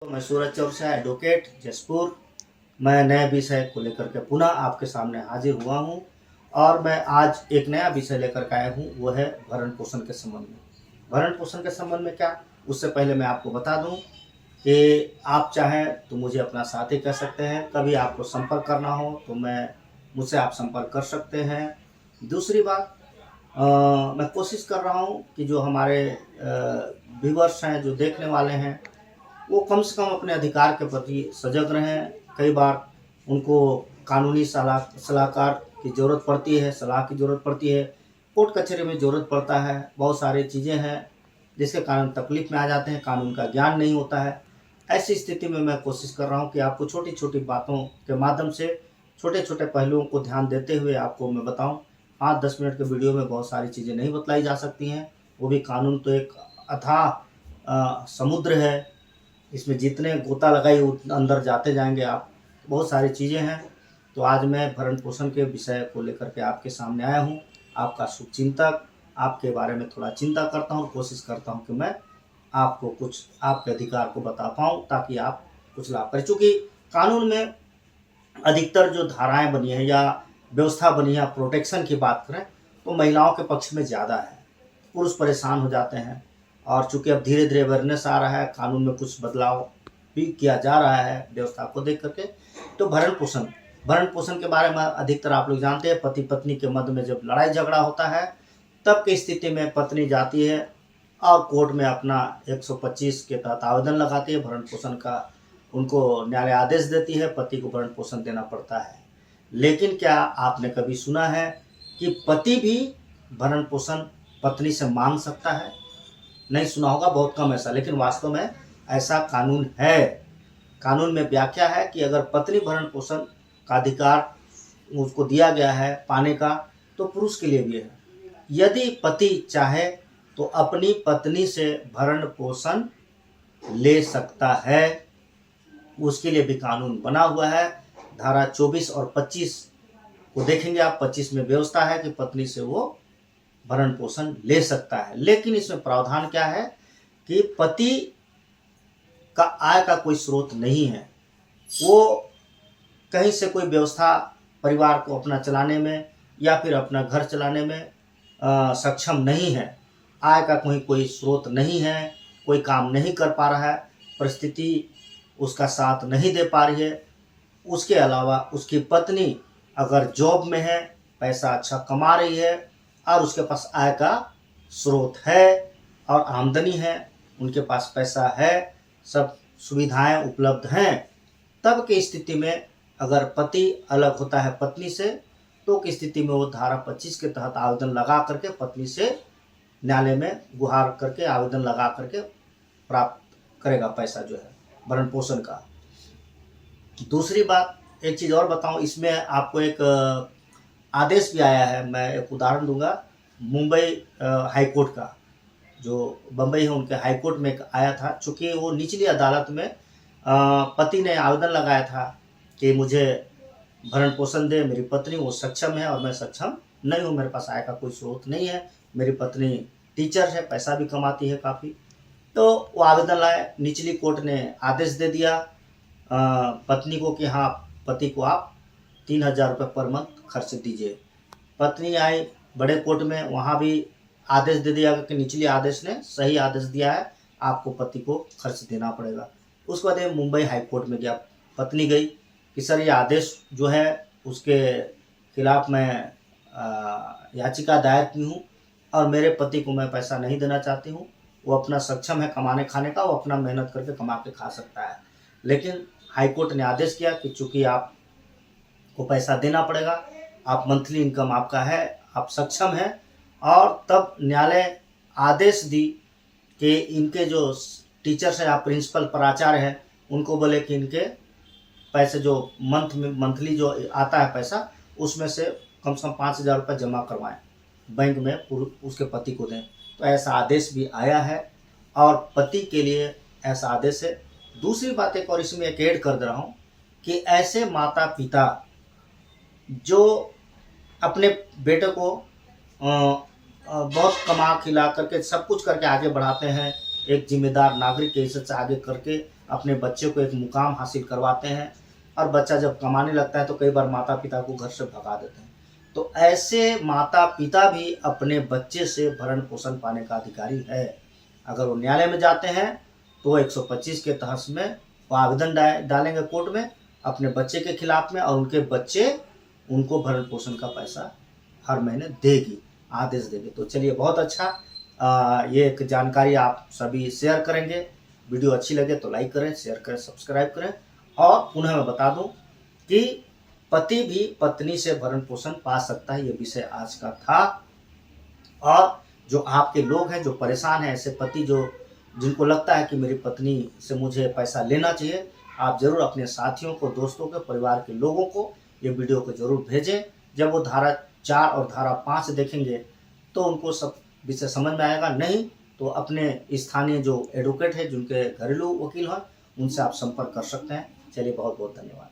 मैं सूरज चौरसिया एडवोकेट जसपुर। मैं नए विषय को लेकर के पुनः आपके सामने हाजिर हुआ हूं और मैं आज एक नया विषय लेकर के आया हूं, वो है भरण पोषण के संबंध में। भरण पोषण के संबंध में क्या, उससे पहले मैं आपको बता दूं कि आप चाहें तो मुझे अपना साथी कह सकते हैं। कभी आपको संपर्क करना हो तो मुझसे आप संपर्क कर सकते हैं। दूसरी बात, मैं कोशिश कर रहा हूं कि जो हमारे व्यूअर्स हैं, जो देखने वाले हैं, वो कम से कम अपने अधिकार के प्रति सजग रहें। कई बार उनको कानूनी सलाहकार की ज़रूरत पड़ती है, सलाह की ज़रूरत पड़ती है, कोर्ट कचहरी में ज़रूरत पड़ता है। बहुत सारी चीज़ें हैं जिसके कारण तकलीफ में आ जाते हैं, कानून का ज्ञान नहीं होता है। ऐसी स्थिति में मैं कोशिश कर रहा हूँ कि आपको छोटी छोटी बातों के माध्यम से छोटे छोटे पहलुओं को ध्यान देते हुए आपको मैं बताऊँ। 5-10 मिनट के वीडियो में बहुत सारी चीज़ें नहीं बतलाई जा सकती हैं। वो भी कानून तो एक अथाह समुद्र है, इसमें जितने गोता लगाई अंदर जाते जाएंगे आप। बहुत सारी चीज़ें हैं। तो आज मैं भरण पोषण के विषय को लेकर के आपके सामने आया हूँ, आपका शुभचिंतक। आपके बारे में थोड़ा चिंता करता हूँ, कोशिश करता हूँ कि मैं आपको कुछ आपके अधिकार को बता पाऊँ ताकि आप कुछ लाभ करें। चूँकि कानून में अधिकतर जो धाराएं बनी हैं या व्यवस्था बनी है, प्रोटेक्शन की बात करें तो महिलाओं के पक्ष में ज़्यादा है। पुरुष परेशान हो जाते हैं और चूंकि अब धीरे धीरे अवेयरनेस आ रहा है, कानून में कुछ बदलाव भी किया जा रहा है व्यवस्था को देख करके। तो भरण पोषण के बारे में अधिकतर आप लोग जानते हैं। पति पत्नी के मध्य में जब लड़ाई झगड़ा होता है तब की स्थिति में पत्नी जाती है और कोर्ट में अपना 125 के तहत आवेदन लगाती है भरण पोषण का। उनको न्यायालय आदेश देती है, पति को भरण पोषण देना पड़ता है। लेकिन क्या आपने कभी सुना है कि पति भी भरण पोषण पत्नी से मांग सकता है? नहीं सुना होगा, बहुत कम ऐसा। लेकिन वास्तव में ऐसा कानून है। कानून में व्याख्या है कि अगर पत्नी भरण पोषण का अधिकार उसको दिया गया है पाने का, तो पुरुष के लिए भी है। यदि पति चाहे तो अपनी पत्नी से भरण पोषण ले सकता है, उसके लिए भी कानून बना हुआ है। धारा 24 और 25 को देखेंगे आप। 25 में व्यवस्था है कि पत्नी से वो भरण पोषण ले सकता है। लेकिन इसमें प्रावधान क्या है कि पति का आय का कोई स्रोत नहीं है, वो कहीं से कोई व्यवस्था परिवार को अपना चलाने में या फिर अपना घर चलाने में सक्षम नहीं है। आय का कोई स्रोत नहीं है, कोई काम नहीं कर पा रहा है, परिस्थिति उसका साथ नहीं दे पा रही है। उसके अलावा उसकी पत्नी अगर जॉब में है, पैसा अच्छा कमा रही है और उसके पास आय का स्रोत है और आमदनी है, उनके पास पैसा है, सब सुविधाएं उपलब्ध हैं, तब की स्थिति में अगर पति अलग होता है पत्नी से, तो की स्थिति में वो धारा 25 के तहत आवेदन लगा करके पत्नी से न्यायालय में गुहार करके आवेदन लगा करके प्राप्त करेगा पैसा जो है भरण पोषण का। दूसरी बात, एक चीज़ और बताऊं, इसमें आपको एक आदेश भी आया है। मैं एक उदाहरण दूंगा। मुंबई हाईकोर्ट का, जो बम्बई है उनके हाईकोर्ट में आया था। चूँकि वो निचली अदालत में पति ने आवेदन लगाया था कि मुझे भरण पोषण दे, मेरी पत्नी वो सक्षम है और मैं सक्षम नहीं हूँ, मेरे पास आय का कोई स्रोत नहीं है, मेरी पत्नी टीचर है, पैसा भी कमाती है काफ़ी। तो वो आवेदन लाए, निचली कोर्ट ने आदेश दे दिया पत्नी को कि हाँ, पति को आप 3000 रुपये पर मंथ खर्च दीजिए। पत्नी आई बड़े कोर्ट में, वहाँ भी आदेश दे दिया कि निचली आदेश ने सही आदेश दिया है, आपको पति को खर्च देना पड़ेगा। उसके बाद ये मुंबई हाई कोर्ट में गया, पत्नी गई कि सर ये आदेश जो है उसके खिलाफ मैं याचिका दायर की हूँ और मेरे पति को मैं पैसा नहीं देना चाहती हूँ। वो अपना सक्षम है कमाने खाने का, वो अपना मेहनत करके कमा के खा सकता है। लेकिन हाईकोर्ट ने आदेश किया कि चूँकि आपको पैसा देना पड़ेगा, आप मंथली इनकम आपका है, आप सक्षम हैं। और तब न्यायालय आदेश दी कि इनके जो टीचर्स हैं या प्रिंसिपल प्राचार्य हैं, उनको बोले कि इनके पैसे जो मंथली जो आता है पैसा, उसमें से कम 5000 रुपये जमा करवाएं बैंक में, उसके पति को दें। तो ऐसा आदेश भी आया है और पति के लिए ऐसा आदेश है। दूसरी बात एक और इसमें एक ऐड कर दे रहा हूँ कि ऐसे माता पिता जो अपने बेटे को बहुत कमा खिला करके सब कुछ करके आगे बढ़ाते हैं, एक जिम्मेदार नागरिक के हिस्से से आगे करके अपने बच्चे को एक मुकाम हासिल करवाते हैं, और बच्चा जब कमाने लगता है तो कई बार माता पिता को घर से भगा देते हैं। तो ऐसे माता पिता भी अपने बच्चे से भरण पोषण पाने का अधिकारी है। अगर वो न्यायालय में जाते हैं तो 125 के तहत में वो आवेदन डालेंगे कोर्ट में अपने बच्चे के खिलाफ में, और उनके बच्चे उनको भरण पोषण का पैसा हर महीने देगी, आदेश देगी। तो चलिए, बहुत अच्छा, ये एक जानकारी आप सभी शेयर करेंगे। वीडियो अच्छी लगे तो लाइक करें, शेयर करें, सब्सक्राइब करें। और पुनः मैं बता दूं कि पति भी पत्नी से भरण पोषण पा सकता है, ये विषय आज का था। और जो आपके लोग हैं जो परेशान हैं, ऐसे पति जिनको लगता है कि मेरी पत्नी से मुझे पैसा लेना चाहिए, आप जरूर अपने साथियों को, दोस्तों को, परिवार के लोगों को ये वीडियो को जरूर भेजें। जब वो धारा 4 और धारा 5 देखेंगे तो उनको सब विषय समझ में आएगा। नहीं तो अपने स्थानीय जो एडवोकेट है, जिनके घरेलू वकील हैं, उनसे आप संपर्क कर सकते हैं। चलिए, बहुत बहुत धन्यवाद।